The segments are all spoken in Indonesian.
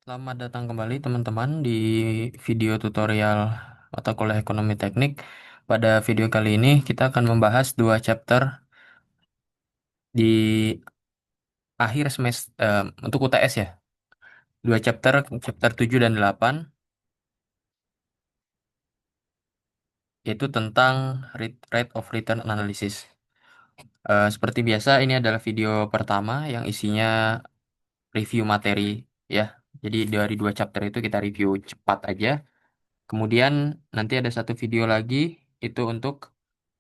Selamat datang kembali teman-teman di video tutorial mata kuliah ekonomi teknik. Pada video kali ini kita akan membahas dua chapter di akhir semester untuk UTS ya. Dua chapter, chapter 7 dan 8, yaitu tentang rate of return analysis. Seperti biasa ini adalah video pertama yang isinya review materi ya. Jadi dari dua chapter itu kita review cepat aja. Kemudian nanti ada satu video lagi itu untuk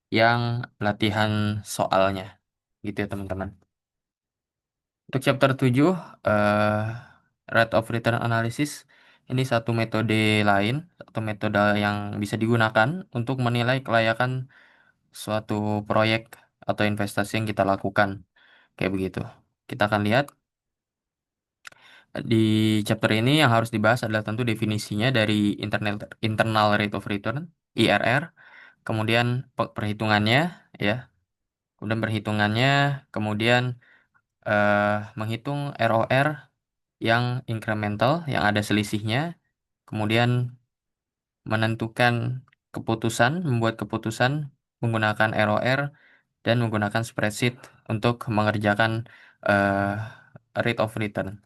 yang latihan soalnya gitu ya teman-teman. Untuk chapter 7 eh rate of return analysis ini satu metode lain atau metode yang bisa digunakan untuk menilai kelayakan suatu proyek atau investasi yang kita lakukan kayak begitu. Kita akan lihat di chapter ini yang harus dibahas adalah tentu definisinya dari internal rate of return IRR, kemudian perhitungannya ya, kemudian perhitungannya, kemudian eh, menghitung ROR yang incremental, yang ada selisihnya, kemudian menentukan keputusan, membuat keputusan menggunakan ROR dan menggunakan spreadsheet untuk mengerjakan eh, rate of return.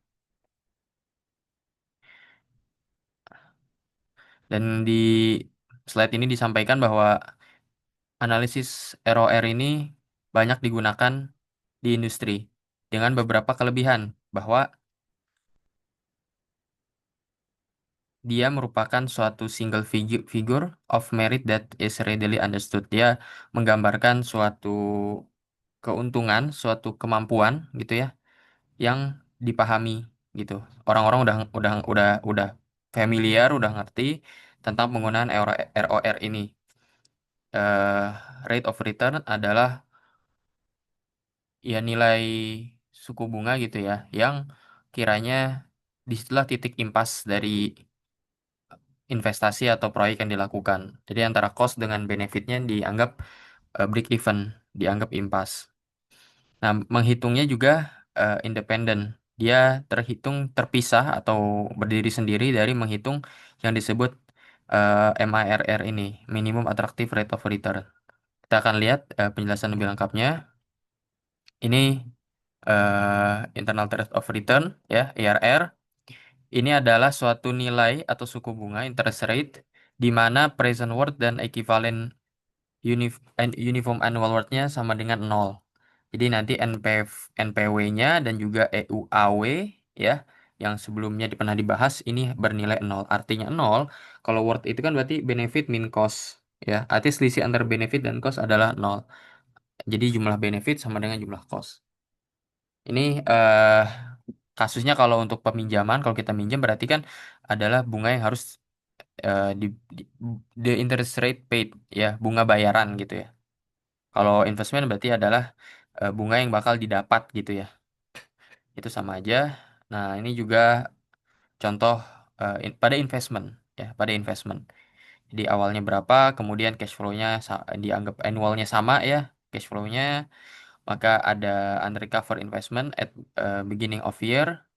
Dan di slide ini disampaikan bahwa analisis ROR ini banyak digunakan di industri dengan beberapa kelebihan bahwa dia merupakan suatu single figure of merit that is readily understood. Dia menggambarkan suatu keuntungan, suatu kemampuan gitu ya, yang dipahami gitu. Orang-orang udah familiar, udah ngerti tentang penggunaan ROR ini. Eh, Rate of return adalah ya nilai suku bunga gitu ya, yang kiranya disitulah titik impas dari investasi atau proyek yang dilakukan. Jadi antara cost dengan benefitnya dianggap break even, dianggap impas. Nah, menghitungnya juga independen. Dia terhitung terpisah atau berdiri sendiri dari menghitung yang disebut MIRR ini, Minimum Attractive Rate of Return. Kita akan lihat penjelasan lebih lengkapnya. Ini Internal Rate of Return, ya, IRR. Ini adalah suatu nilai atau suku bunga interest rate di mana present worth dan equivalent uniform annual worth-nya sama dengan nol. Jadi nanti NPW-nya dan juga EUAW ya yang sebelumnya pernah dibahas ini bernilai nol. Artinya nol, kalau worth itu kan berarti benefit min cost ya. Artinya selisih antara benefit dan cost adalah nol. Jadi jumlah benefit sama dengan jumlah cost. Ini kasusnya kalau untuk peminjaman, kalau kita minjam berarti kan adalah bunga yang harus di the interest rate paid ya, bunga bayaran gitu ya. Kalau investment berarti adalah bunga yang bakal didapat gitu ya. Itu sama aja. Nah, ini juga contoh pada investment ya, pada investment. Jadi awalnya berapa, kemudian cash flow-nya dianggap annualnya sama ya, cash flow-nya, maka ada unrecovered investment at beginning of year.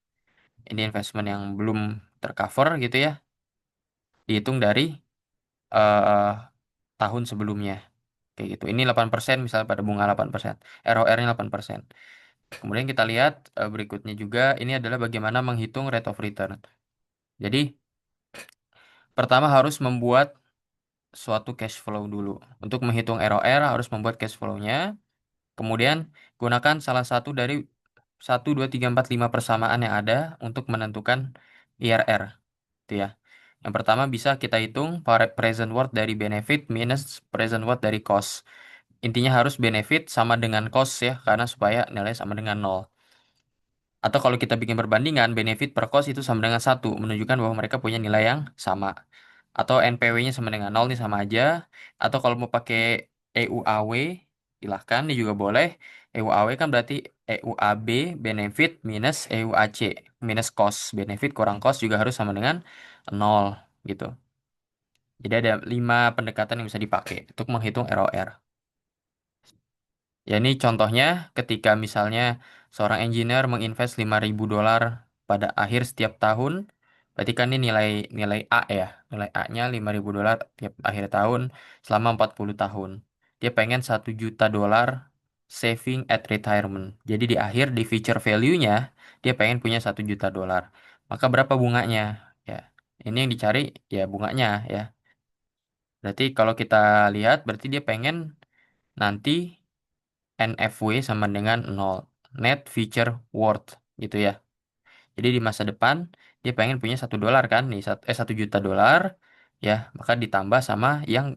Ini investment yang belum tercover gitu ya, dihitung dari eh, tahun sebelumnya. Kayak gitu. Ini 8% misalnya pada bunga 8%. ROR-nya 8%. Kemudian kita lihat berikutnya juga ini adalah bagaimana menghitung rate of return. Jadi pertama harus membuat suatu cash flow dulu. Untuk menghitung ROR harus membuat cash flow-nya. Kemudian gunakan salah satu dari 1, 2, 3, 4, 5 persamaan yang ada untuk menentukan IRR. Itu ya. Yang pertama bisa kita hitung present worth dari benefit minus present worth dari cost. Intinya harus benefit sama dengan cost ya, karena supaya nilai sama dengan nol. Atau kalau kita bikin perbandingan, benefit per cost itu sama dengan satu, menunjukkan bahwa mereka punya nilai yang sama. Atau NPW-nya sama dengan nol nih sama aja. Atau kalau mau pakai EUAW, silahkan, ini juga boleh. EUAW kan berarti EUAB, benefit minus EUAC, minus cost. Benefit kurang cost juga harus sama dengan nol gitu. Jadi ada 5 pendekatan yang bisa dipakai untuk menghitung ROR. Ya ini contohnya ketika misalnya seorang engineer menginvest $5.000 pada akhir setiap tahun, Berarti kan ini nilai nilai A ya. Nilai A-nya $5.000 tiap akhir tahun selama 40 tahun. Dia pengen $1 juta saving at retirement. Jadi di akhir di future value-nya dia pengen punya $1 juta. Maka berapa bunganya? Ya, ini yang dicari ya bunganya ya. Berarti kalau kita lihat berarti dia pengen nanti NFW sama dengan 0. Net future worth gitu ya. Jadi di masa depan dia pengen punya $1 kan, nih $1 juta ya, maka ditambah sama yang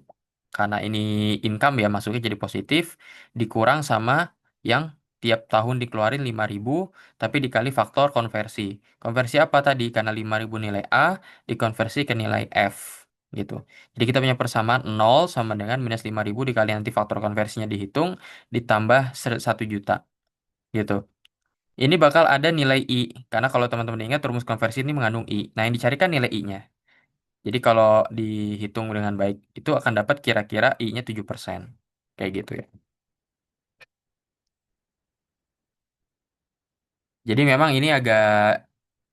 karena ini income ya masuknya jadi positif, dikurang sama yang tiap tahun dikeluarin 5.000 tapi dikali faktor konversi. Konversi apa tadi? Karena 5.000 nilai A dikonversi ke nilai F gitu. Jadi kita punya persamaan 0 sama dengan -5.000 dikali nanti faktor konversinya dihitung ditambah 1 juta gitu. Ini bakal ada nilai I, karena kalau teman-teman ingat rumus konversi ini mengandung I. Nah, yang dicarikan nilai I-nya. Jadi kalau dihitung dengan baik, itu akan dapat kira-kira I-nya 7%. Kayak gitu ya. Jadi memang ini agak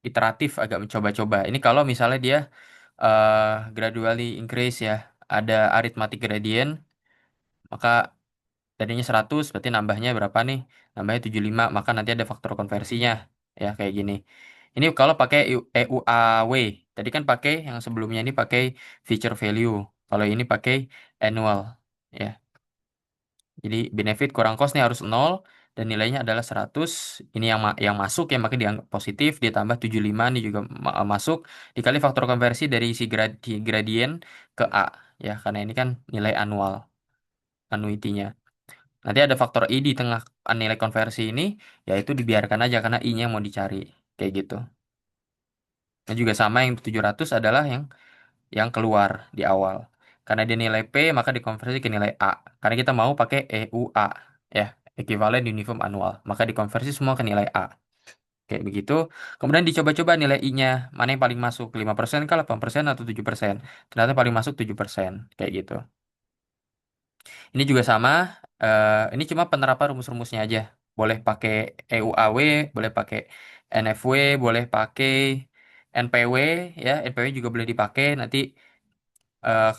iteratif, agak mencoba-coba. Ini kalau misalnya dia eh, gradually increase ya, ada arithmetic gradient, maka tadinya 100 berarti nambahnya berapa nih? Nambahnya 75 maka nanti ada faktor konversinya. Ya, kayak gini. Ini kalau pakai EUAW. Tadi kan pakai yang sebelumnya ini pakai feature value. Kalau ini pakai annual. Ya. Jadi benefit kurang cost nih harus 0 dan nilainya adalah 100. Ini yang masuk ya maka dianggap positif ditambah 75 nih juga masuk dikali faktor konversi dari si gradient ke A ya karena ini kan nilai annual annuity-nya. Nanti ada faktor I di tengah nilai konversi ini, yaitu dibiarkan aja karena I-nya mau dicari. Kayak gitu. Dan juga sama yang 700 adalah yang keluar di awal. Karena dia nilai P, maka dikonversi ke nilai A. Karena kita mau pakai EUA, ya, Equivalent Uniform Annual. Maka dikonversi semua ke nilai A. Kayak begitu. Kemudian dicoba-coba nilai I-nya. Mana yang paling masuk? 5% kah, 8% atau 7%? Ternyata paling masuk 7%. Kayak gitu. Ini juga sama. Ini cuma penerapan rumus-rumusnya aja. Boleh pakai EUAW, boleh pakai NFW, boleh pakai NPW, ya. NPW juga boleh dipakai. Nanti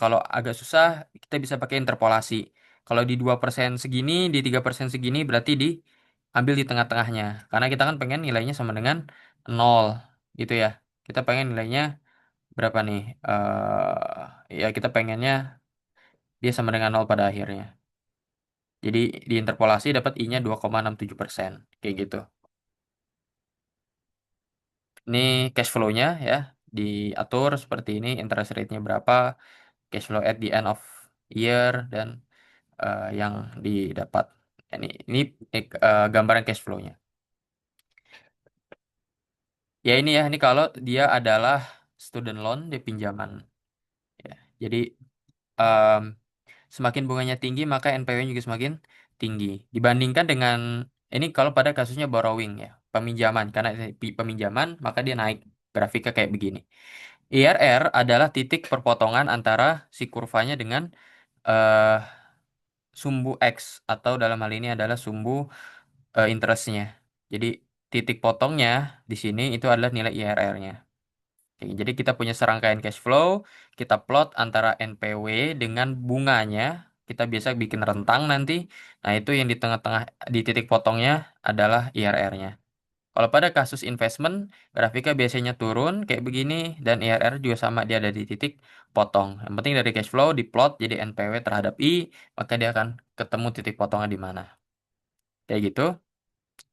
kalau agak susah, kita bisa pakai interpolasi. Kalau di 2% segini, di 3% segini, berarti diambil di tengah-tengahnya. Karena kita kan pengen nilainya sama dengan 0, gitu ya. Kita pengen nilainya berapa nih? Ya, kita pengennya dia sama dengan 0 pada akhirnya. Jadi diinterpolasi dapat I-nya 2,67%. Kayak gitu. Ini cash flow-nya ya. Diatur seperti ini. Interest rate-nya berapa. Cash flow at the end of year. Dan yang didapat. Ini gambaran cash flow-nya. Ya ini ya. Ini kalau dia adalah student loan. Dia pinjaman. Ya. Jadi em, semakin bunganya tinggi, maka NPW juga semakin tinggi. Dibandingkan dengan ini kalau pada kasusnya borrowing ya, peminjaman. Karena peminjaman, maka dia naik. Grafiknya kayak begini. IRR adalah titik perpotongan antara si kurvanya dengan eh, sumbu X atau dalam hal ini adalah sumbu interestnya. Jadi titik potongnya di sini itu adalah nilai IRR-nya. Oke, jadi kita punya serangkaian cash flow, kita plot antara NPW dengan bunganya, kita biasa bikin rentang nanti. Nah, itu yang di tengah-tengah di titik potongnya adalah IRR-nya. Kalau pada kasus investment, grafiknya biasanya turun kayak begini dan IRR juga sama dia ada di titik potong. Yang penting dari cash flow diplot jadi NPW terhadap I, maka dia akan ketemu titik potongnya di mana. Kayak gitu.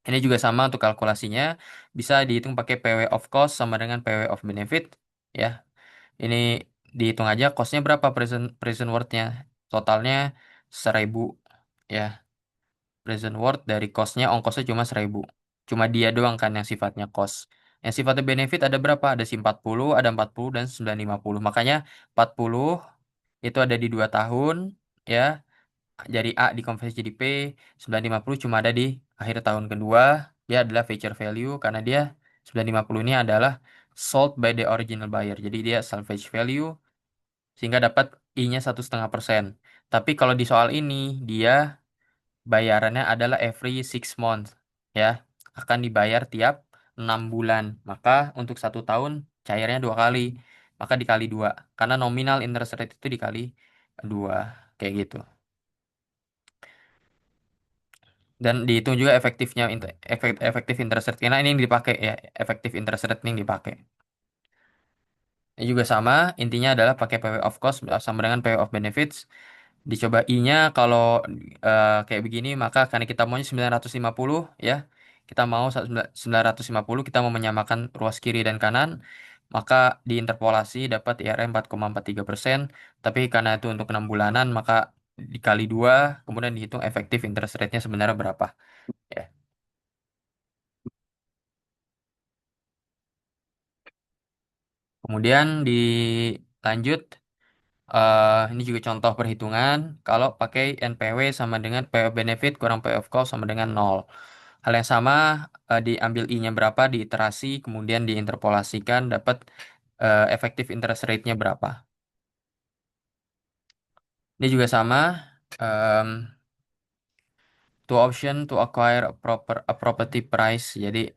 Ini juga sama untuk kalkulasinya, bisa dihitung pakai PW of cost sama dengan PW of benefit ya. Ini dihitung aja costnya berapa present worth-nya. Totalnya 1.000 ya. Present worth dari costnya ongkosnya cuma 1.000. Cuma dia doang kan yang sifatnya cost. Yang sifatnya benefit ada berapa? Ada si 40, ada 40 dan 950. Makanya 40 itu ada di 2 tahun ya. Jadi A dikonversi jadi P, 950 cuma ada di akhir tahun kedua. Dia adalah future value karena dia 950 ini adalah sold by the original buyer. Jadi dia salvage value sehingga dapat I-nya 1,5%. Tapi kalau di soal ini dia bayarannya adalah every 6 months ya, akan dibayar tiap 6 bulan. Maka untuk 1 tahun cairnya 2 kali, maka dikali 2. Karena nominal interest rate itu dikali 2, kayak gitu. Dan dihitung juga efektifnya, efektif interest rate. Karena ini yang dipakai ya, efektif interest rate ini yang dipakai. Ini juga sama, intinya adalah pakai PW of cost sama dengan PW of benefits. Dicoba I-nya kalau kayak begini, maka karena kita maunya 950 ya. Kita mau 950, kita mau menyamakan ruas kiri dan kanan, maka diinterpolasi dapat IRR 4,43%. Tapi karena itu untuk 6 bulanan, maka dikali 2, kemudian dihitung efektif interest rate-nya sebenarnya berapa. Ya. Kemudian dilanjut, ini juga contoh perhitungan. Kalau pakai NPW sama dengan PW benefit kurang PW of cost sama dengan 0. Hal yang sama, diambil I-nya berapa, diiterasi, kemudian diinterpolasikan, dapat efektif interest rate-nya berapa. Ini juga sama, em, two option to acquire a property price. Jadi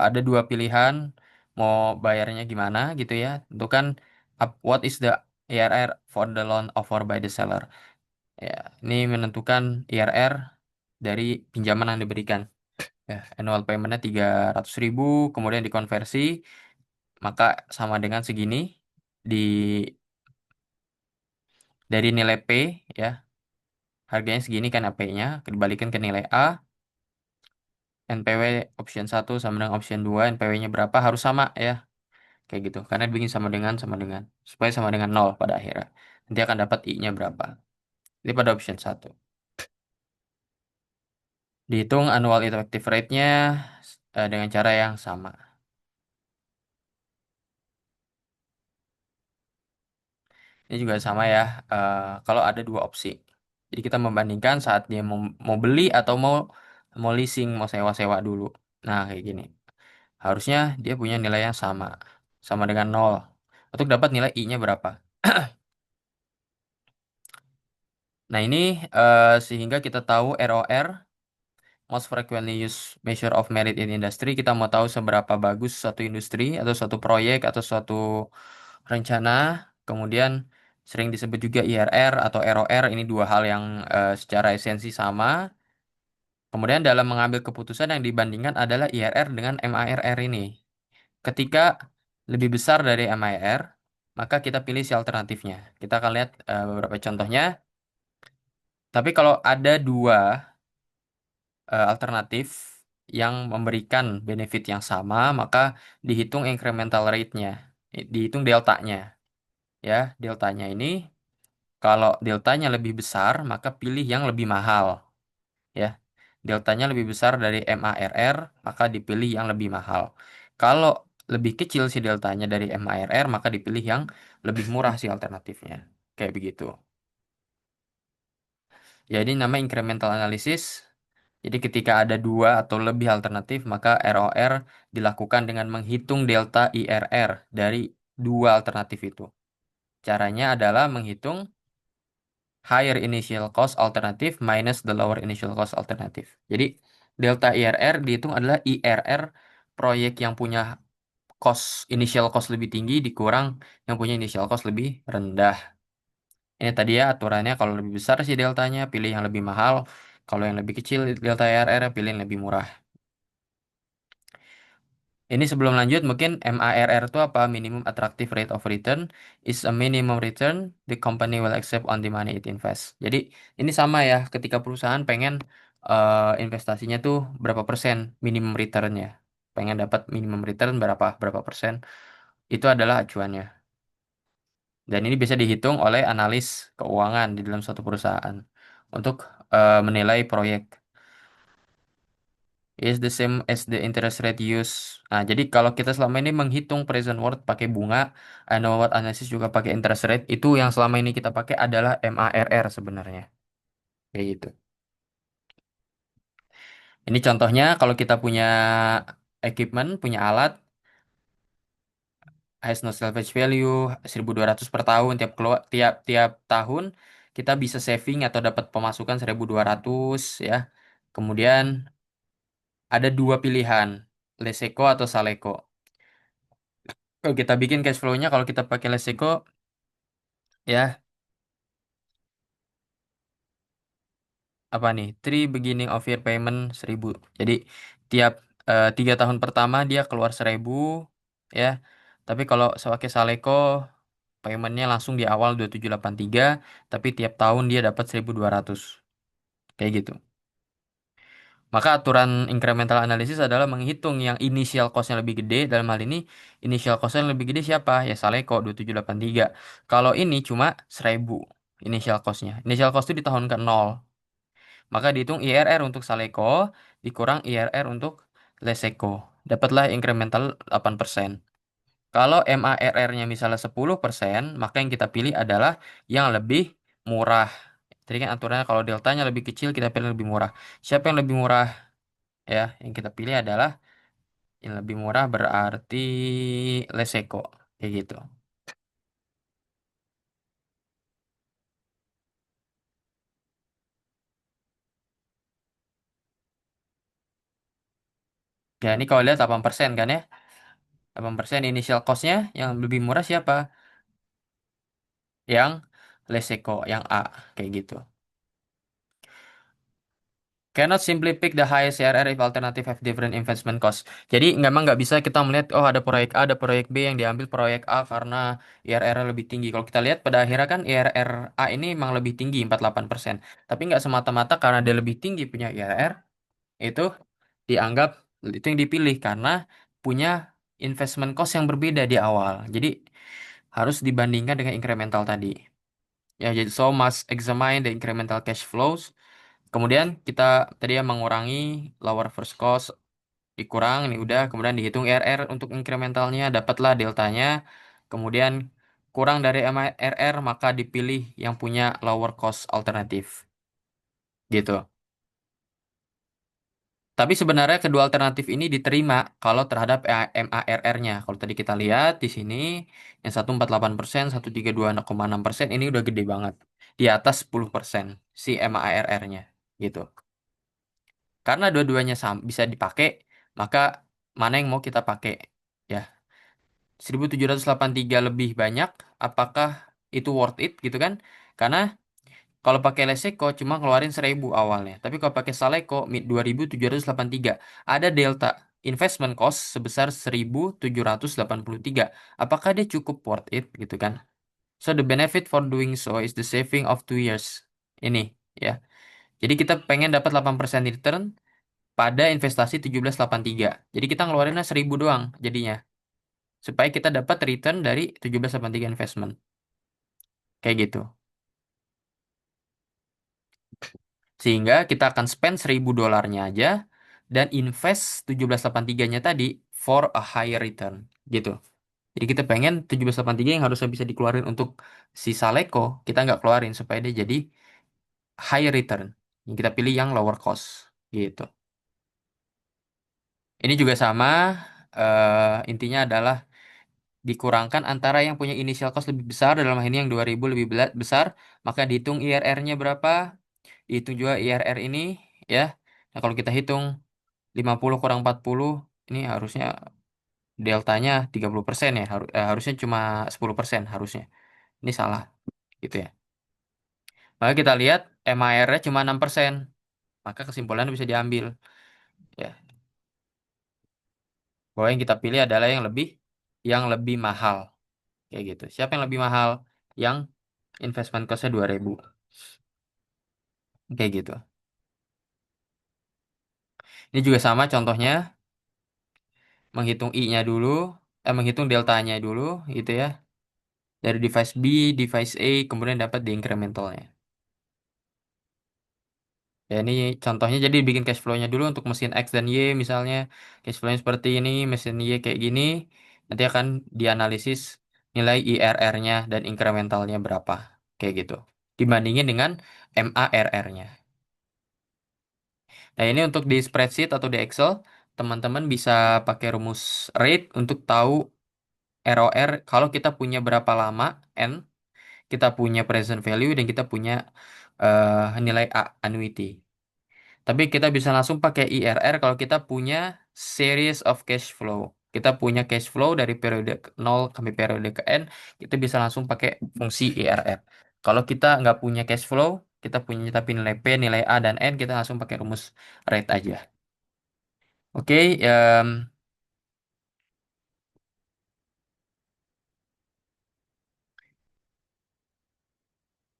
ada dua pilihan, mau bayarnya gimana gitu ya. Itu kan what is the IRR for the loan offered by the seller. Ya, ini menentukan IRR dari pinjaman yang diberikan. Ya, annual payment-nya 300.000, kemudian dikonversi, maka sama dengan segini di dari nilai P ya. Harganya segini kan AP-nya, dibalikin ke nilai A, NPW option 1 sama dengan option 2, NPW-nya berapa harus sama ya. Kayak gitu. Karena bikin sama dengan supaya sama dengan 0 pada akhirnya. Nanti akan dapat I-nya berapa. Ini pada option 1. Dihitung annual effective rate-nya dengan cara yang sama. Ini juga sama ya, kalau ada dua opsi. Jadi kita membandingkan saat dia mau beli atau mau mau leasing, mau sewa-sewa dulu. Nah, kayak gini. Harusnya dia punya nilai yang sama, sama dengan 0. Untuk dapat nilai I-nya berapa. Nah, ini sehingga kita tahu ROR, most frequently used measure of merit in industry. Kita mau tahu seberapa bagus suatu industri atau suatu proyek atau suatu rencana. Kemudian sering disebut juga IRR atau ROR. Ini dua hal yang secara esensi sama. Kemudian dalam mengambil keputusan yang dibandingkan adalah IRR dengan MARR ini. Ketika lebih besar dari MARR, maka kita pilih si alternatifnya. Kita akan lihat beberapa contohnya. Tapi kalau ada dua alternatif yang memberikan benefit yang sama, maka dihitung incremental rate-nya, dihitung deltanya. Ya, deltanya ini kalau deltanya lebih besar, maka pilih yang lebih mahal. Ya, deltanya lebih besar dari MARR, maka dipilih yang lebih mahal. Kalau lebih kecil si deltanya dari MARR, maka dipilih yang lebih murah si alternatifnya. Kayak begitu. Jadi nama incremental analysis. Jadi ketika ada dua atau lebih alternatif, maka ROR dilakukan dengan menghitung delta IRR dari dua alternatif itu. Caranya adalah menghitung higher initial cost alternative minus the lower initial cost alternative. Jadi delta IRR dihitung adalah IRR proyek yang punya initial cost lebih tinggi dikurang yang punya initial cost lebih rendah. Ini tadi ya aturannya, kalau lebih besar sih deltanya pilih yang lebih mahal, kalau yang lebih kecil delta IRR pilih yang lebih murah. Ini sebelum lanjut, mungkin MARR itu apa? Minimum Attractive Rate of Return is a minimum return the company will accept on the money it invest. Jadi ini sama ya, ketika perusahaan pengen investasinya tuh berapa persen minimum returnnya, pengen dapat minimum return berapa berapa persen, itu adalah acuannya. Dan ini bisa dihitung oleh analis keuangan di dalam suatu perusahaan untuk menilai proyek. Is the same as the interest rate use. Nah, jadi kalau kita selama ini menghitung present worth pakai bunga, annual worth analysis juga pakai interest rate, itu yang selama ini kita pakai adalah MARR sebenarnya. Kayak gitu. Ini contohnya kalau kita punya equipment, punya alat, has no salvage value 1.200 per tahun, tiap tiap tahun kita bisa saving atau dapat pemasukan 1.200 ya. Kemudian ada dua pilihan, Leseco atau Saleco. Kalau kita bikin cash flow-nya, kalau kita pakai Leseko, ya apa nih? Three beginning of year payment 1.000. Jadi tiap 3 tahun pertama dia keluar 1.000, ya. Tapi kalau pakai Saleko, paymentnya langsung di awal 2783, tapi tiap tahun dia dapat 1.200. Kayak gitu. Maka aturan incremental analysis adalah menghitung yang initial cost-nya lebih gede. Dalam hal ini, initial cost-nya yang lebih gede siapa? Ya Saleko 2783. Kalau ini cuma 1.000 initial cost-nya. Initial cost itu di tahun ke-0. Maka dihitung IRR untuk Saleko dikurang IRR untuk Leseko. Dapatlah incremental 8%. Kalau MARR-nya misalnya 10%, maka yang kita pilih adalah yang lebih murah. Jadi kan aturannya kalau deltanya lebih kecil, kita pilih lebih murah. Siapa yang lebih murah? Ya, yang kita pilih adalah yang lebih murah berarti Leseko. Kayak gitu. Ya, ini kalau lihat 8% kan ya. 8% initial cost-nya yang lebih murah siapa? Yang Leseko, yang A. Kayak gitu. Cannot simply pick the highest CRR if alternative have different investment cost. Jadi memang nggak bisa kita melihat, oh ada proyek A, ada proyek B yang diambil proyek A karena IRR lebih tinggi. Kalau kita lihat pada akhirnya kan IRR A ini memang lebih tinggi 48%. Tapi nggak semata-mata karena dia lebih tinggi punya IRR, itu dianggap itu yang dipilih karena punya investment cost yang berbeda di awal. Jadi harus dibandingkan dengan incremental tadi. Ya, jadi so must examine the incremental cash flows. Kemudian kita tadi ya mengurangi lower first cost, dikurang nih udah, kemudian dihitung IRR untuk incrementalnya, dapatlah deltanya. Kemudian kurang dari MRR maka dipilih yang punya lower cost alternatif. Gitu. Tapi sebenarnya kedua alternatif ini diterima kalau terhadap MARR-nya. Kalau tadi kita lihat di sini yang 148%, 132,6% ini udah gede banget. Di atas 10% si MARR-nya gitu. Karena dua-duanya bisa dipakai, maka mana yang mau kita pakai? Ya, 1.783 lebih banyak, apakah itu worth it gitu kan? Karena kalau pakai Leseko cuma ngeluarin 1.000 awalnya. Tapi kalau pakai Saleko 2.783 ada delta investment cost sebesar 1.783. Apakah dia cukup worth it gitu kan? So the benefit for doing so is the saving of 2 years. Ini ya. Jadi kita pengen dapat 8% return pada investasi 1783. Jadi kita ngeluarinnya 1.000 doang jadinya. Supaya kita dapat return dari 1783 investment. Kayak gitu. Sehingga kita akan spend 1.000 dolarnya aja dan invest 1783-nya tadi for a higher return. Gitu. Jadi kita pengen 1783 yang harusnya bisa dikeluarin untuk si Saleko, kita nggak keluarin supaya dia jadi higher return. Yang kita pilih yang lower cost. Gitu. Ini juga sama, intinya adalah dikurangkan antara yang punya initial cost lebih besar, dalam hal ini yang 2.000 lebih besar, maka dihitung IRR-nya berapa, dihitung juga IRR ini, ya. Nah, kalau kita hitung 50 kurang 40, ini harusnya deltanya 30% ya, harusnya cuma 10% harusnya. Ini salah, gitu ya. Maka kita lihat MAR-nya cuma 6%, maka kesimpulannya bisa diambil, ya. Bahwa yang kita pilih adalah yang lebih mahal, kayak gitu. Siapa yang lebih mahal? Yang investment cost-nya 2.000. Kayak gitu. Ini juga sama contohnya, menghitung I-nya dulu, menghitung deltanya dulu, gitu ya. Dari device B, device A, kemudian dapat di incrementalnya. Ya ini contohnya jadi bikin cash flow-nya dulu untuk mesin X dan Y misalnya. Cash flow-nya seperti ini, mesin Y kayak gini. Nanti akan dianalisis nilai IRR-nya dan incrementalnya berapa. Kayak gitu. Dibandingin dengan MARR-nya. Nah, ini untuk di spreadsheet atau di Excel, teman-teman bisa pakai rumus rate untuk tahu ROR kalau kita punya berapa lama N, kita punya present value, dan kita punya nilai A, annuity. Tapi kita bisa langsung pakai IRR kalau kita punya series of cash flow. kita punya cash flow dari periode ke 0 sampai periode ke N, kita bisa langsung pakai fungsi IRR. Kalau kita nggak punya cash flow, kita punya tapi nilai P, nilai A, dan N, kita langsung pakai rumus rate aja. Oke,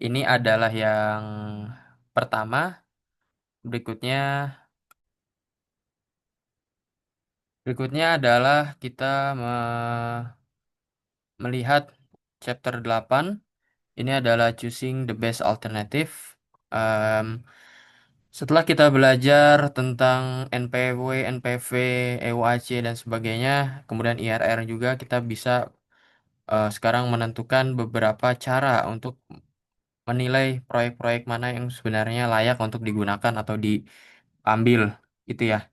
ini adalah yang pertama. Berikutnya, berikutnya adalah kita melihat chapter 8. Ini adalah choosing the best alternative. Em, Setelah kita belajar tentang NPW, NPV, EUAC, dan sebagainya, kemudian IRR juga, kita bisa sekarang menentukan beberapa cara untuk menilai proyek-proyek mana yang sebenarnya layak untuk digunakan atau diambil. Itu ya.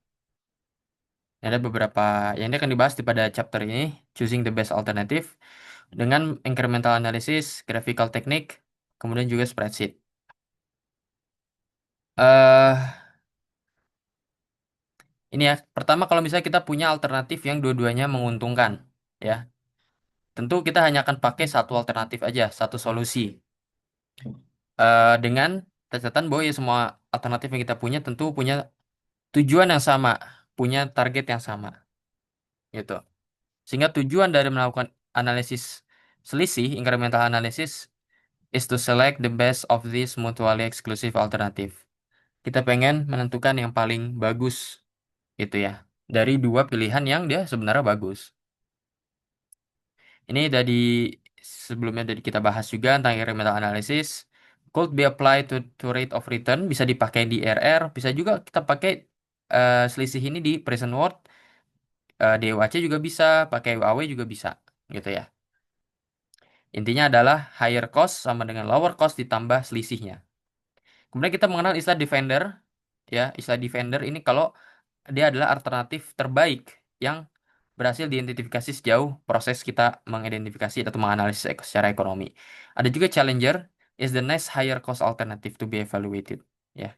Ada beberapa yang ini akan dibahas di pada chapter ini, choosing the best alternative, dengan incremental analysis, graphical technique, kemudian juga spreadsheet. eh ini ya, pertama kalau misalnya kita punya alternatif yang dua-duanya menguntungkan, ya, tentu kita hanya akan pakai satu alternatif aja, satu solusi. Dengan catatan bahwa ya semua alternatif yang kita punya tentu punya tujuan yang sama, punya target yang sama, gitu. Sehingga tujuan dari melakukan analisis selisih, incremental analysis, is to select the best of these mutually exclusive alternative. Kita pengen menentukan yang paling bagus, gitu ya, dari dua pilihan yang dia sebenarnya bagus. Ini dari sebelumnya dari kita bahas juga tentang incremental analysis. Could be applied to rate of return, bisa dipakai di RR, bisa juga kita pakai selisih ini di present worth, DWAC juga bisa, pakai WAW juga bisa, gitu ya. Intinya adalah higher cost sama dengan lower cost ditambah selisihnya. Kemudian kita mengenal istilah defender, ya, istilah defender ini kalau dia adalah alternatif terbaik yang berhasil diidentifikasi sejauh proses kita mengidentifikasi atau menganalisis secara ekonomi. Ada juga challenger, is the next higher cost alternative to be evaluated. Ya,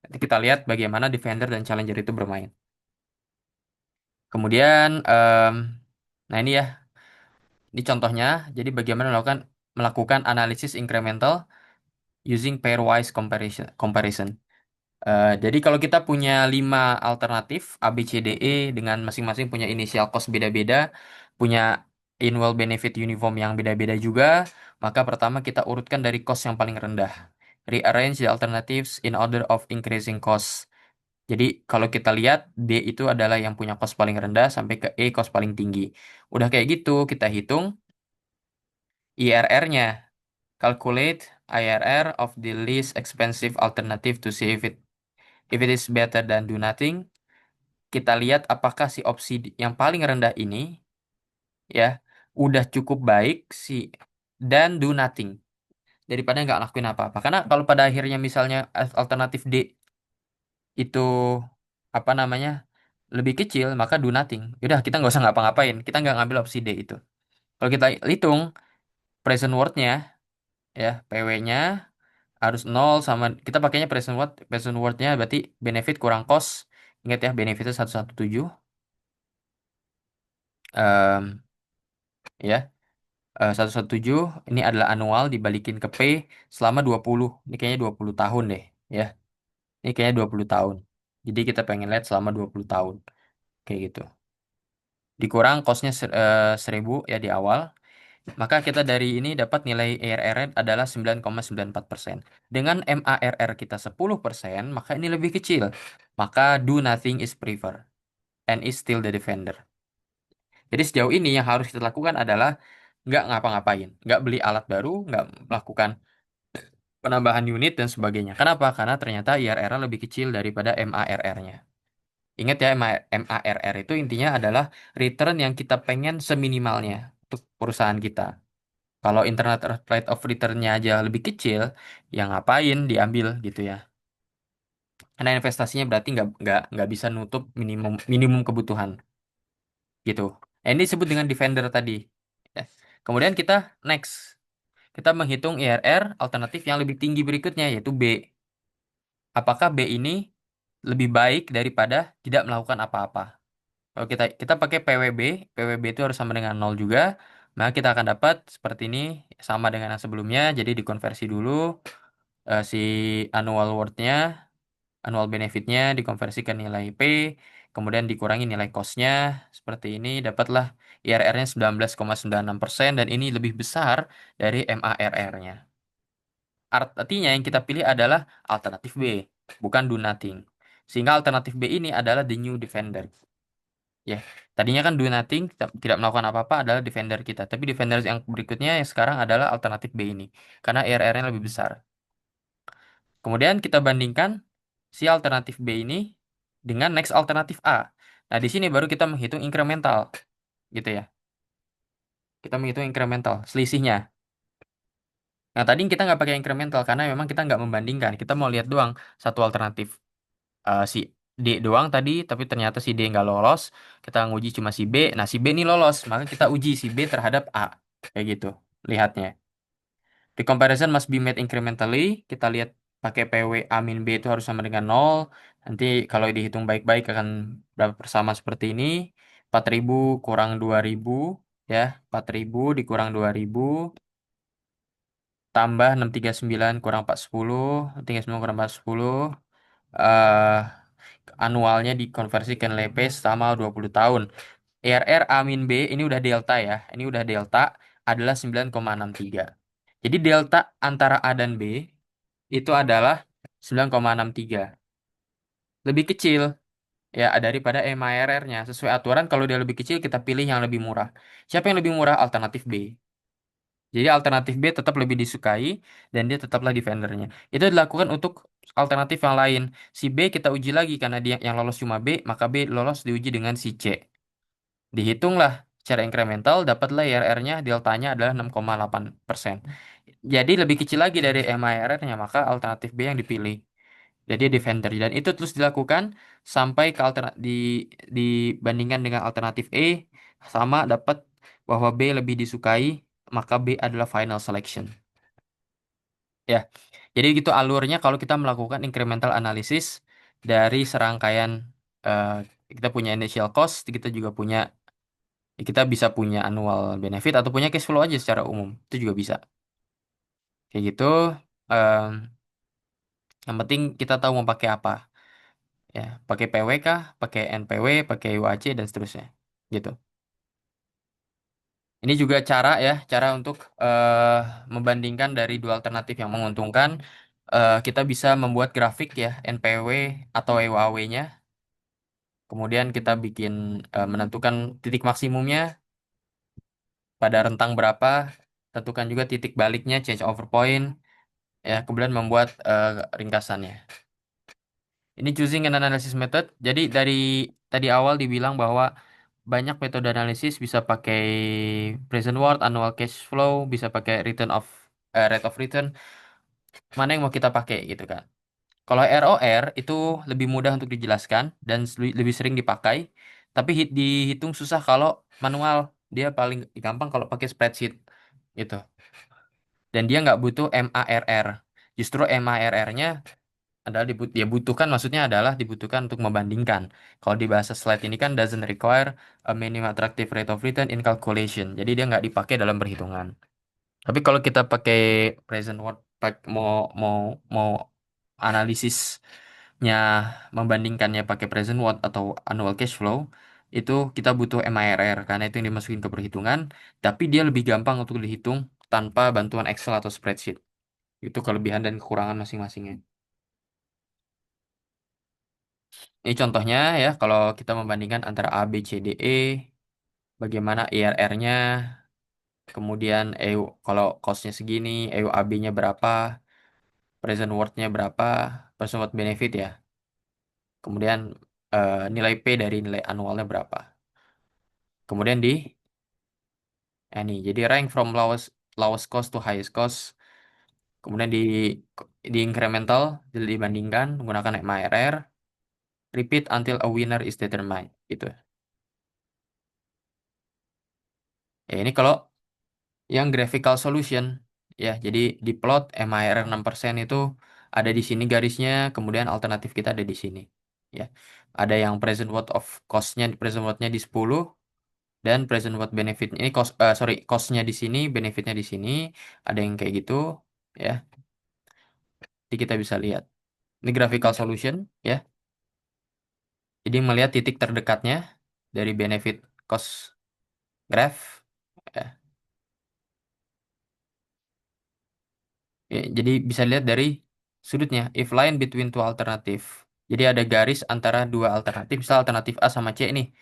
nanti kita lihat bagaimana defender dan challenger itu bermain. Kemudian, nah ini ya, ini contohnya. Jadi bagaimana melakukan analisis incremental using pairwise comparison. Jadi kalau kita punya 5 alternatif A, B, C, D, E dengan masing-masing punya initial cost beda-beda, punya annual benefit uniform yang beda-beda juga, maka pertama kita urutkan dari cost yang paling rendah. Rearrange the alternatives in order of increasing cost. Jadi kalau kita lihat D itu adalah yang punya cost paling rendah sampai ke E cost paling tinggi. Udah kayak gitu, kita hitung IRR-nya. Calculate IRR of the least expensive alternative to see if it is better than do nothing. Kita lihat apakah si opsi yang paling rendah ini, ya, udah cukup baik dan do nothing daripada nggak lakuin apa-apa. Karena kalau pada akhirnya misalnya alternatif D itu apa namanya lebih kecil, maka do nothing. Yaudah kita nggak usah ngapa-ngapain, kita nggak ngambil opsi D itu. Kalau kita hitung present worth-nya, ya, PW-nya harus nol, sama kita pakainya present worth-nya berarti benefit kurang cost. Ingat ya, benefitnya 117. Em, ya, 117 ini adalah annual dibalikin ke P selama 20. Ini kayaknya 20 tahun deh, ya. Ini kayaknya 20 tahun. Jadi kita pengen lihat selama 20 tahun. Kayak gitu. Dikurang costnya 1000 ya di awal. Maka kita dari ini dapat nilai ARR adalah 9,94%. Dengan MARR kita 10%, maka ini lebih kecil. Maka do nothing is prefer and is still the defender. Jadi sejauh ini yang harus kita lakukan adalah nggak ngapa-ngapain, nggak beli alat baru, nggak melakukan penambahan unit dan sebagainya. Kenapa? Karena ternyata IRR lebih kecil daripada MARR-nya. Ingat ya, MARR itu intinya adalah return yang kita pengen seminimalnya untuk perusahaan kita. Kalau internal rate of return-nya aja lebih kecil, ya ngapain diambil gitu ya. Karena investasinya berarti nggak bisa nutup minimum minimum kebutuhan gitu. Nah, ini disebut dengan defender tadi. Ya. Kemudian kita next. Kita menghitung IRR alternatif yang lebih tinggi berikutnya, yaitu B. Apakah B ini lebih baik daripada tidak melakukan apa-apa? Kalau kita pakai PWB, PWB itu harus sama dengan nol juga. Maka kita akan dapat seperti ini, sama dengan yang sebelumnya. Jadi dikonversi dulu si annual worth-nya, annual benefit-nya dikonversi ke nilai P, kemudian dikurangi nilai cost-nya. Seperti ini, dapatlah IRR-nya 19,96% dan ini lebih besar dari MARR-nya. Artinya yang kita pilih adalah alternatif B, bukan do nothing. Sehingga alternatif B ini adalah the new defender. Ya, tadinya kan do nothing, tidak melakukan apa-apa adalah defender kita. Tapi defender yang berikutnya yang sekarang adalah alternatif B ini. Karena IRR-nya lebih besar. Kemudian kita bandingkan si alternatif B ini dengan next alternatif A. Nah, di sini baru kita menghitung incremental, gitu ya. Kita menghitung incremental, selisihnya. Nah, tadi kita nggak pakai incremental karena memang kita nggak membandingkan. Kita mau lihat doang satu alternatif si D doang tadi, tapi ternyata si D nggak lolos. Kita nguji cuma si B. Nah, si B ini lolos, maka kita uji si B terhadap A. Kayak gitu, lihatnya. The comparison must be made incrementally. Kita lihat pakai PW A min B itu harus sama dengan nol. Nanti kalau dihitung baik-baik akan berapa bersama seperti ini. 4.000 kurang 2.000 ya. 4.000 dikurang 2.000 tambah 639 kurang 410. 639 kurang 410. eh Annualnya dikonversi ke nilai P selama 20 tahun. IRR A min B ini udah delta ya. Ini udah delta adalah 9,63. Jadi delta antara A dan B itu adalah 9,63. Lebih kecil ya daripada MARR-nya. Sesuai aturan kalau dia lebih kecil kita pilih yang lebih murah. Siapa yang lebih murah? Alternatif B. Jadi alternatif B tetap lebih disukai dan dia tetaplah defendernya. Itu dilakukan untuk alternatif yang lain. Si B kita uji lagi karena dia yang lolos cuma B, maka B lolos diuji dengan si C. Dihitunglah secara incremental, dapatlah IRR-nya, deltanya adalah 6,8%. Jadi lebih kecil lagi dari MIRR-nya, maka alternatif B yang dipilih. Jadi defender dan itu terus dilakukan sampai ke dibandingkan dengan alternatif E sama dapat bahwa B lebih disukai, maka B adalah final selection. Ya. Jadi gitu alurnya kalau kita melakukan incremental analysis dari serangkaian eh, kita punya initial cost, kita juga punya kita bisa punya annual benefit atau punya cash flow aja secara umum. Itu juga bisa. Kayak gitu. em, yang penting kita tahu mau pakai apa. Ya, pakai PW kah, pakai NPW, pakai UAC dan seterusnya. Gitu. Ini juga cara untuk membandingkan dari dua alternatif yang menguntungkan. Kita bisa membuat grafik ya, NPW atau EUAW-nya. Kemudian kita bikin menentukan titik maksimumnya pada rentang berapa, tentukan juga titik baliknya, change over point, ya, kemudian membuat ringkasannya. Ini choosing an analysis method. Jadi dari tadi awal dibilang bahwa banyak metode analisis bisa pakai present worth, annual cash flow, bisa pakai rate of return. Mana yang mau kita pakai gitu kan? Kalau ROR itu lebih mudah untuk dijelaskan dan lebih sering dipakai, tapi dihitung susah kalau manual. Dia paling gampang kalau pakai spreadsheet gitu. Dan dia nggak butuh MARR. Justru MARR-nya adalah dia butuhkan maksudnya adalah dibutuhkan untuk membandingkan. Kalau di bahasa slide ini kan doesn't require a minimum attractive rate of return in calculation. Jadi dia nggak dipakai dalam perhitungan. Tapi kalau kita pakai present worth mau mau mau analisisnya membandingkannya pakai present worth atau annual cash flow itu kita butuh MIRR karena itu yang dimasukin ke perhitungan. Tapi dia lebih gampang untuk dihitung tanpa bantuan Excel atau spreadsheet. Itu kelebihan dan kekurangan masing-masingnya. Ini contohnya ya, kalau kita membandingkan antara A, B, C, D, E, bagaimana IRR-nya, kemudian EU, kalau cost-nya segini, EUAB-nya berapa, present worth-nya berapa, present worth benefit ya, kemudian nilai P dari nilai annualnya berapa. Kemudian ini, jadi rank from lowest cost to highest cost, kemudian di incremental, dibandingkan menggunakan MIRR, repeat until a winner is determined, gitu. Ya, ini kalau yang graphical solution ya jadi di plot MIR 6% itu ada di sini garisnya kemudian alternatif kita ada di sini ya Ada yang present worth of cost-nya, present worth-nya di 10, dan present worth benefit-nya ini sorry, cost-nya di sini, benefit-nya di sini. Ada yang kayak gitu, ya. Jadi kita bisa lihat. Ini graphical solution, ya. Jadi melihat titik terdekatnya dari benefit cost graph. Ya. Ya, jadi bisa lihat dari sudutnya, if line between two alternative. Jadi ada garis antara dua alternatif, misal alternatif A sama C nih.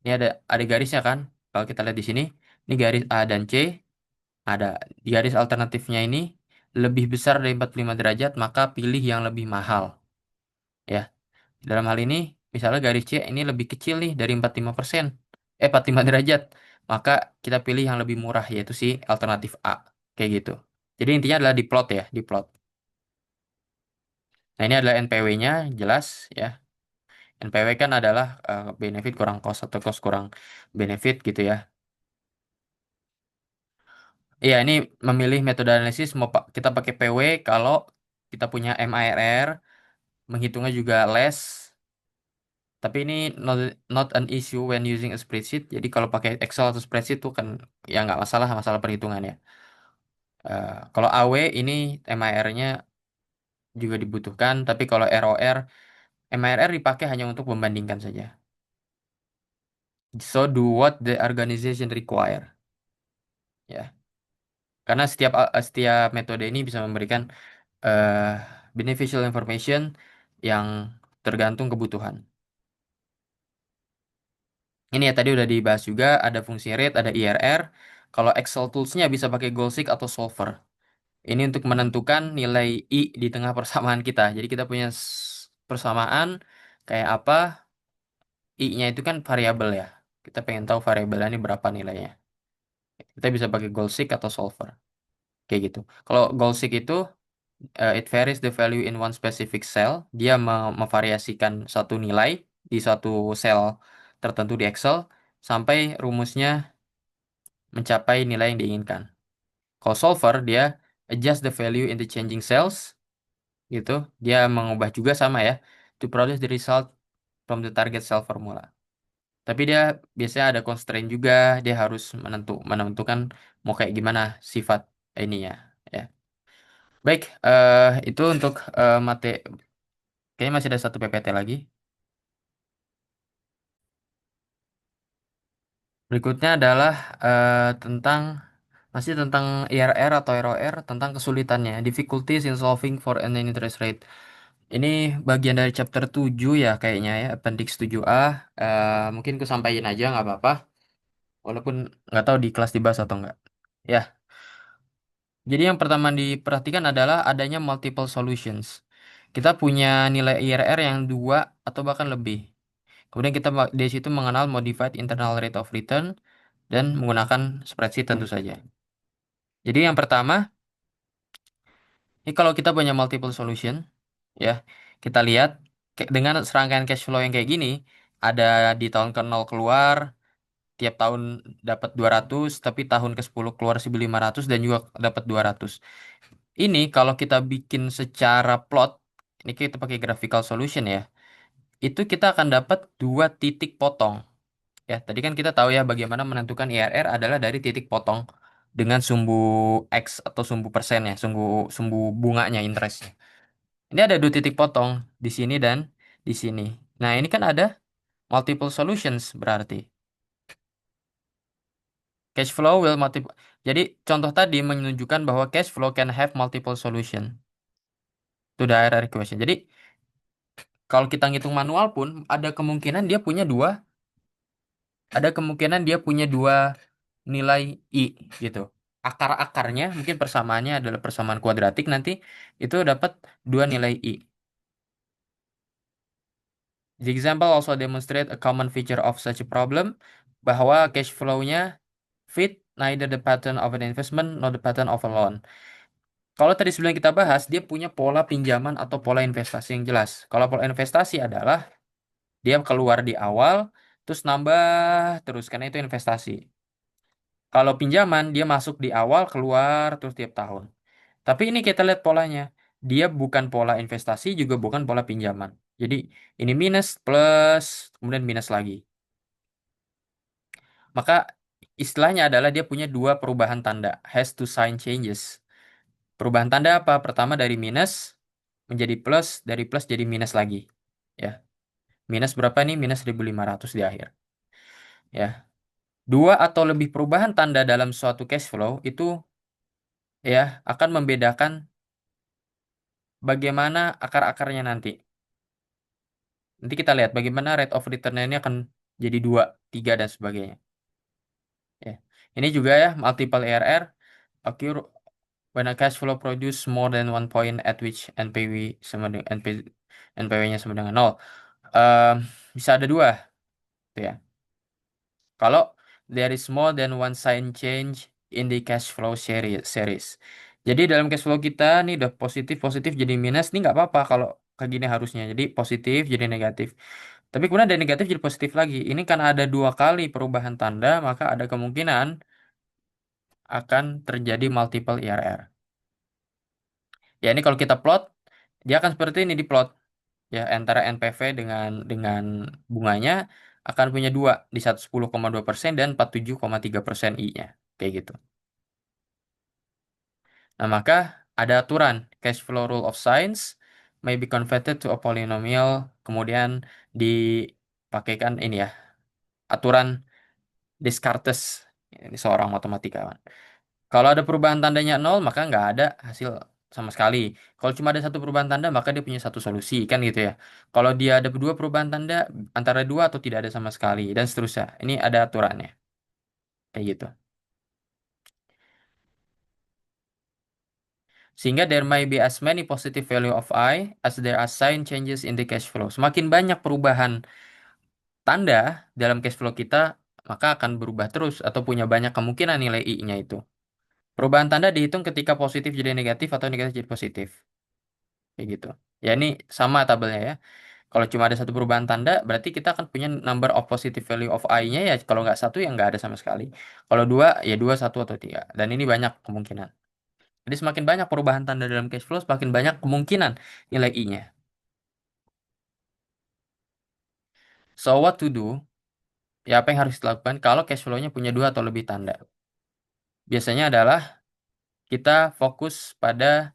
Ini ada garisnya kan? Kalau kita lihat di sini, ini garis A dan C, ada di garis alternatifnya ini lebih besar dari 45 derajat, maka pilih yang lebih mahal. Ya, dalam hal ini, misalnya garis C ini lebih kecil nih dari 45%, 45 derajat, maka kita pilih yang lebih murah, yaitu si alternatif A. Kayak gitu. Jadi intinya adalah di plot ya, di plot. Nah, ini adalah NPW-nya, jelas ya. NPW kan adalah benefit kurang cost atau cost kurang benefit gitu ya. Iya, ini memilih metode analisis mau kita pakai PW kalau kita punya MIRR, menghitungnya juga less. Tapi ini not an issue when using a spreadsheet. Jadi kalau pakai Excel atau spreadsheet tuh kan ya nggak masalah, masalah perhitungan ya. Kalau AW ini MIR-nya juga dibutuhkan, tapi kalau ROR, MIRR dipakai hanya untuk membandingkan saja. So do what the organization require. Ya, karena setiap metode ini bisa memberikan eh, beneficial information yang tergantung kebutuhan. Ini ya tadi udah dibahas juga, ada fungsi rate, ada IRR. Kalau Excel tools-nya bisa pakai goal seek atau solver. Ini untuk menentukan nilai I di tengah persamaan kita. Jadi kita punya persamaan kayak apa, I-nya itu kan variabel ya. Kita pengen tahu variabelnya ini berapa nilainya. Kita bisa pakai goal seek atau solver. Kayak gitu. Kalau goal seek itu it varies the value in one specific cell. Dia memvariasikan satu nilai di suatu sel tertentu di Excel sampai rumusnya mencapai nilai yang diinginkan. Kalau solver, dia adjust the value in the changing cells, gitu. Dia mengubah juga sama ya, to produce the result from the target cell formula. Tapi dia biasanya ada constraint juga, dia harus menentukan mau kayak gimana sifat ininya, ya. Baik, itu untuk kayaknya masih ada satu PPT lagi. Berikutnya adalah tentang masih tentang IRR atau ROR, tentang kesulitannya, difficulties in solving for an interest rate. Ini bagian dari chapter 7 ya kayaknya ya, appendix 7A. Mungkin aku sampaikan aja nggak apa-apa, walaupun nggak tahu di kelas dibahas atau nggak. Ya, jadi yang pertama diperhatikan adalah adanya multiple solutions. Kita punya nilai IRR yang dua atau bahkan lebih. Kemudian kita di situ mengenal modified internal rate of return dan menggunakan spreadsheet tentu saja. Jadi yang pertama, ini kalau kita punya multiple solution, ya, kita lihat dengan serangkaian cash flow yang kayak gini, ada di tahun ke-0 keluar, tiap tahun dapat 200, tapi tahun ke-10 keluar 1.500 dan juga dapat 200. Ini kalau kita bikin secara plot, ini kita pakai graphical solution ya, itu kita akan dapat dua titik potong. Ya, tadi kan kita tahu ya bagaimana menentukan IRR adalah dari titik potong dengan sumbu X atau sumbu persen ya, sumbu sumbu bunganya, interestnya. Ini ada dua titik potong di sini dan di sini. Nah, ini kan ada multiple solutions berarti. Cash flow will multiple. Jadi contoh tadi menunjukkan bahwa cash flow can have multiple solution to the IRR equation. Jadi kalau kita ngitung manual pun ada kemungkinan dia punya dua nilai I gitu. Akar-akarnya mungkin persamaannya adalah persamaan kuadratik, nanti itu dapat dua nilai I. The example also demonstrate a common feature of such a problem, bahwa cash flow-nya fit neither the pattern of an investment nor the pattern of a loan. Kalau tadi sebelum kita bahas, dia punya pola pinjaman atau pola investasi yang jelas. Kalau pola investasi adalah dia keluar di awal, terus nambah terus, karena itu investasi. Kalau pinjaman, dia masuk di awal, keluar terus tiap tahun. Tapi ini kita lihat polanya. Dia bukan pola investasi, juga bukan pola pinjaman. Jadi ini minus plus kemudian minus lagi. Maka istilahnya adalah dia punya dua perubahan tanda, has to sign changes. Perubahan tanda apa? Pertama dari minus menjadi plus, dari plus jadi minus lagi. Ya, minus berapa nih? Minus 1.500 di akhir. Ya, dua atau lebih perubahan tanda dalam suatu cash flow itu ya akan membedakan bagaimana akar-akarnya nanti. Nanti kita lihat bagaimana rate of return-nya ini akan jadi 2, 3 dan sebagainya. Ya. Ini juga ya multiple ARR occur when a cash flow produce more than one point at which NPV sama dengan NPW-nya sama dengan 0. Ehm, Bisa ada dua, tuh ya. Kalau there is more than one sign change in the cash flow series. Jadi dalam cash flow kita nih udah positif positif jadi minus, ini nggak apa-apa kalau kayak gini harusnya. Jadi positif jadi negatif. Tapi kemudian dari negatif jadi positif lagi. Ini kan ada dua kali perubahan tanda, maka ada kemungkinan akan terjadi multiple IRR. Ya ini kalau kita plot, dia akan seperti ini di plot. Ya antara NPV dengan bunganya akan punya dua di 110,2% dan 47,3% I-nya. Kayak gitu. Nah, maka ada aturan cash flow rule of signs may be converted to a polynomial, kemudian dipakaikan ini ya, aturan Descartes. Ini seorang matematikawan. Kalau ada perubahan tandanya nol, maka nggak ada hasil sama sekali. Kalau cuma ada satu perubahan tanda, maka dia punya satu solusi, kan gitu ya. Kalau dia ada dua perubahan tanda, antara dua atau tidak ada sama sekali, dan seterusnya. Ini ada aturannya, kayak gitu. Sehingga there may be as many positive value of I as there are sign changes in the cash flow. Semakin banyak perubahan tanda dalam cash flow kita, maka akan berubah terus atau punya banyak kemungkinan nilai I-nya itu. Perubahan tanda dihitung ketika positif jadi negatif atau negatif jadi positif. Kayak gitu. Ya ini sama tabelnya ya. Kalau cuma ada satu perubahan tanda, berarti kita akan punya number of positive value of I-nya ya. Kalau nggak satu, ya nggak ada sama sekali. Kalau dua, ya dua, satu, atau tiga. Dan ini banyak kemungkinan. Jadi semakin banyak perubahan tanda dalam cash flow, semakin banyak kemungkinan nilai I-nya. So what to do? Ya apa yang harus dilakukan kalau cash flow-nya punya dua atau lebih tanda? Biasanya adalah kita fokus pada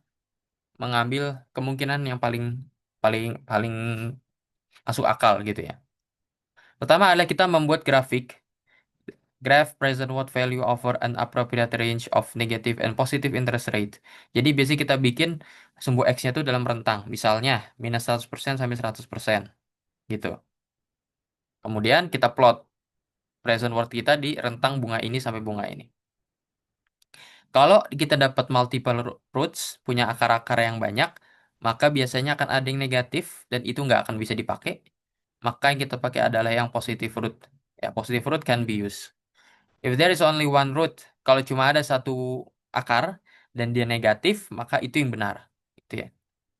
mengambil kemungkinan yang paling paling paling masuk akal gitu ya. Pertama adalah kita membuat graph present worth value over an appropriate range of negative and positive interest rate. Jadi biasanya kita bikin sumbu X-nya itu dalam rentang. Misalnya minus 100% sampai 100% gitu. Kemudian kita plot present worth kita di rentang bunga ini sampai bunga ini. Kalau kita dapat multiple roots, punya akar-akar yang banyak, maka biasanya akan ada yang negatif dan itu nggak akan bisa dipakai. Maka yang kita pakai adalah yang positive root. Ya, positive root can be used. If there is only one root, kalau cuma ada satu akar dan dia negatif, maka itu yang benar. Itu ya.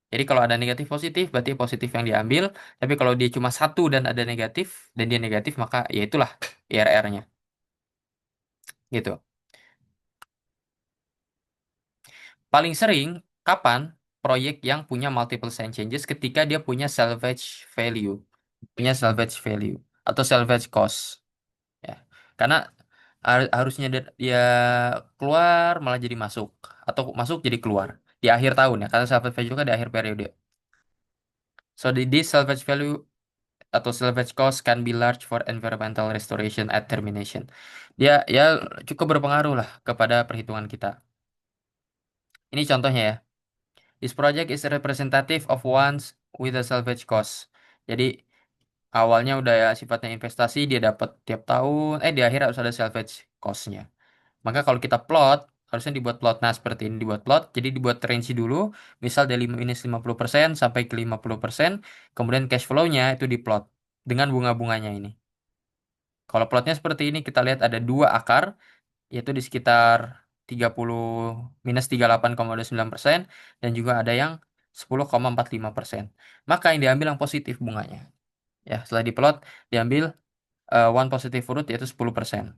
Jadi kalau ada negatif positif, berarti positif yang diambil. Tapi kalau dia cuma satu dan ada negatif, dan dia negatif, maka ya itulah IRR-nya. Gitu. Paling sering, kapan proyek yang punya multiple sign changes ketika dia punya salvage value. Punya salvage value. Atau salvage cost. Ya. Karena harusnya dia keluar malah jadi masuk atau masuk jadi keluar di akhir tahun ya karena salvage value kan di akhir periode. So this salvage value atau salvage cost can be large for environmental restoration at termination. Dia ya cukup berpengaruh lah kepada perhitungan kita. Ini contohnya ya. This project is representative of ones with a salvage cost. Jadi awalnya udah ya sifatnya investasi dia dapat tiap tahun di akhir harus ada salvage cost-nya. Maka kalau kita plot, harusnya dibuat plot. Nah, seperti ini dibuat plot. Jadi dibuat range dulu, misal dari minus 50% sampai ke 50%. Kemudian cash flow-nya itu diplot dengan bunga-bunganya ini. Kalau plotnya seperti ini, kita lihat ada dua akar, yaitu di sekitar 30 minus 38,29% dan juga ada yang 10,45%. Maka yang diambil yang positif bunganya. Ya, setelah diplot, diambil one positive root yaitu 10%.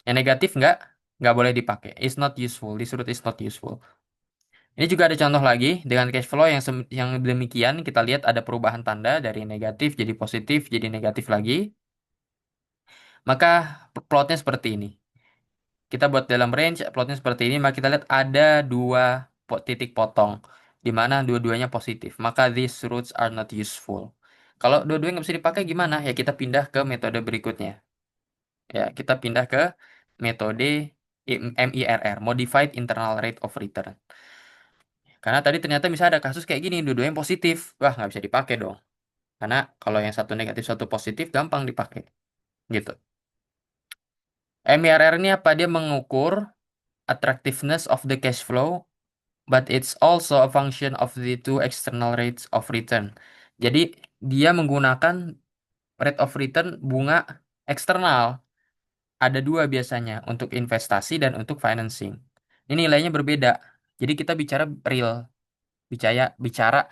Yang negatif nggak boleh dipakai. It's not useful. This root is not useful. Ini juga ada contoh lagi dengan cash flow yang demikian kita lihat ada perubahan tanda dari negatif jadi positif jadi negatif lagi. Maka plotnya seperti ini. Kita buat dalam range plotnya seperti ini, maka kita lihat ada dua titik potong di mana dua-duanya positif. Maka these routes are not useful. Kalau dua-duanya nggak bisa dipakai gimana? Ya kita pindah ke metode berikutnya. Ya, kita pindah ke metode MIRR, Modified Internal Rate of Return. Karena tadi ternyata bisa ada kasus kayak gini, dua-duanya positif. Wah, nggak bisa dipakai dong. Karena kalau yang satu negatif, satu positif, gampang dipakai. Gitu. MIRR ini apa? Dia mengukur attractiveness of the cash flow, but it's also a function of the two external rates of return. Jadi, dia menggunakan rate of return bunga eksternal. Ada dua biasanya, untuk investasi dan untuk financing. Ini nilainya berbeda. Jadi, kita bicara real. Bicara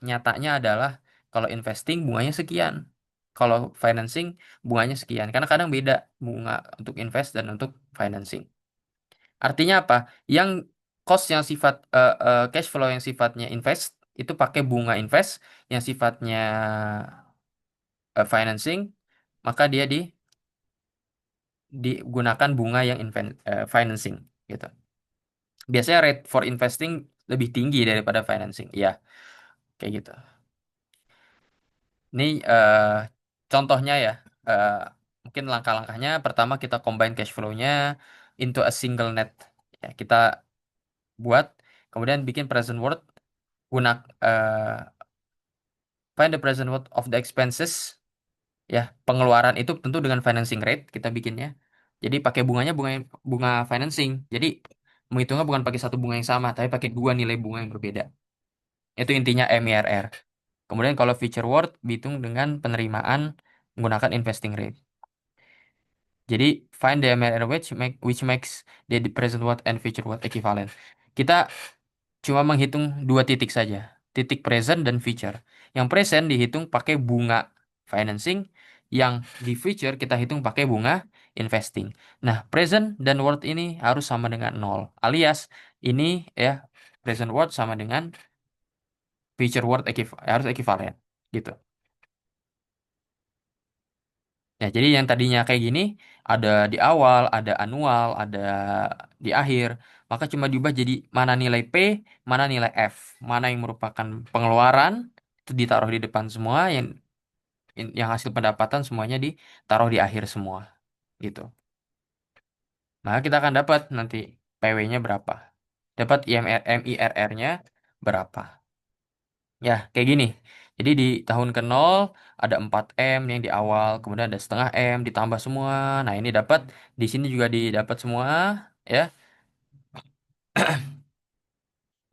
nyatanya adalah kalau investing bunganya sekian. Kalau financing bunganya sekian. Karena kadang beda bunga untuk invest dan untuk financing. Artinya apa? Yang cost yang cash flow yang sifatnya invest itu pakai bunga invest, yang sifatnya financing maka dia digunakan bunga yang financing gitu. Biasanya rate for investing lebih tinggi daripada financing. Ya, kayak gitu. Ini contohnya ya. Eh, Mungkin langkah-langkahnya pertama kita combine cash flow-nya into a single net. Ya, kita buat kemudian bikin present worth gunak find the present worth of the expenses, ya pengeluaran itu tentu dengan financing rate kita bikinnya. Jadi pakai bunganya bunga financing. Jadi menghitungnya bukan pakai satu bunga yang sama tapi pakai dua nilai bunga yang berbeda. Itu intinya MIRR. Kemudian kalau future worth dihitung dengan penerimaan menggunakan investing rate. Jadi find the MIRR which makes the present worth and future worth equivalent. Kita cuma menghitung dua titik saja, titik present dan future. Yang present dihitung pakai bunga financing, yang di future kita hitung pakai bunga investing. Nah, present dan worth ini harus sama dengan nol, alias ini ya present worth sama dengan future worth harus ekivalen gitu. Ya, jadi yang tadinya kayak gini ada di awal, ada anual, ada di akhir, maka cuma diubah jadi mana nilai P, mana nilai F, mana yang merupakan pengeluaran itu ditaruh di depan semua, yang hasil pendapatan semuanya ditaruh di akhir semua, gitu. Maka kita akan dapat nanti PW-nya berapa, dapat MIRR-nya berapa. Ya, kayak gini. Jadi di tahun ke-0 ada 4M yang di awal, kemudian ada setengah M ditambah semua. Nah, ini dapat di sini juga didapat semua ya.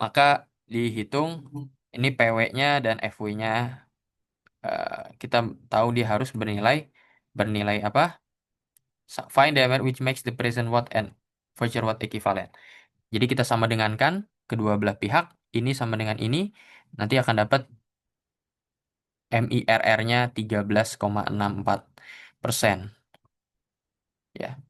Maka dihitung ini PW-nya dan FW-nya, kita tahu dia harus bernilai apa? Find the amount which makes the present worth and future worth equivalent. Jadi kita sama dengankan kedua belah pihak, ini sama dengan ini, nanti akan dapat MIRR-nya 13,64%. Ya,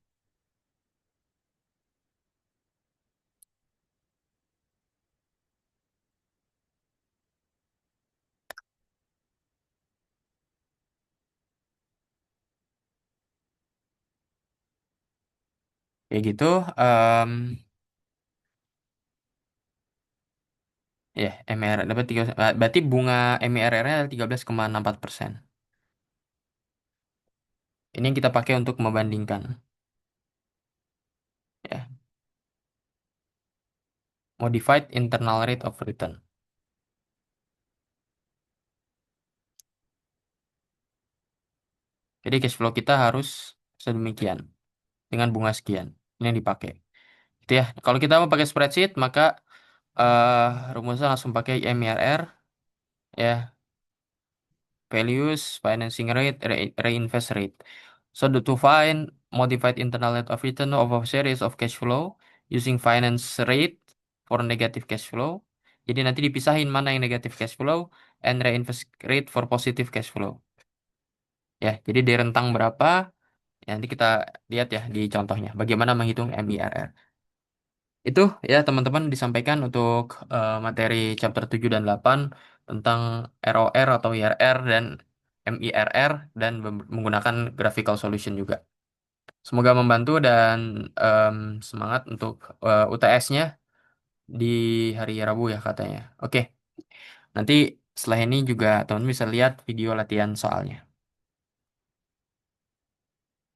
kayak gitu. em, ya, MR dapat tiga, berarti bunga MIRR-nya 13,64%. Ini yang kita pakai untuk membandingkan. Ya, modified internal rate of return. Jadi cash flow kita harus sedemikian dengan bunga sekian. Ini yang dipakai. Gitu ya. Kalau kita mau pakai spreadsheet, maka rumusnya langsung pakai MIRR ya. Values, financing rate, reinvest rate. So to find modified internal rate of return of a series of cash flow using finance rate for negative cash flow. Jadi nanti dipisahin mana yang negative cash flow and reinvest rate for positive cash flow. Ya, jadi di rentang berapa? Ya, nanti kita lihat ya di contohnya. Bagaimana menghitung MIRR. Itu ya teman-teman disampaikan untuk materi chapter 7 dan 8 tentang ROR atau IRR dan MIRR dan menggunakan graphical solution juga. Semoga membantu dan em, semangat untuk UTS-nya di hari Rabu ya katanya. Oke, nanti setelah ini juga teman bisa lihat video latihan soalnya.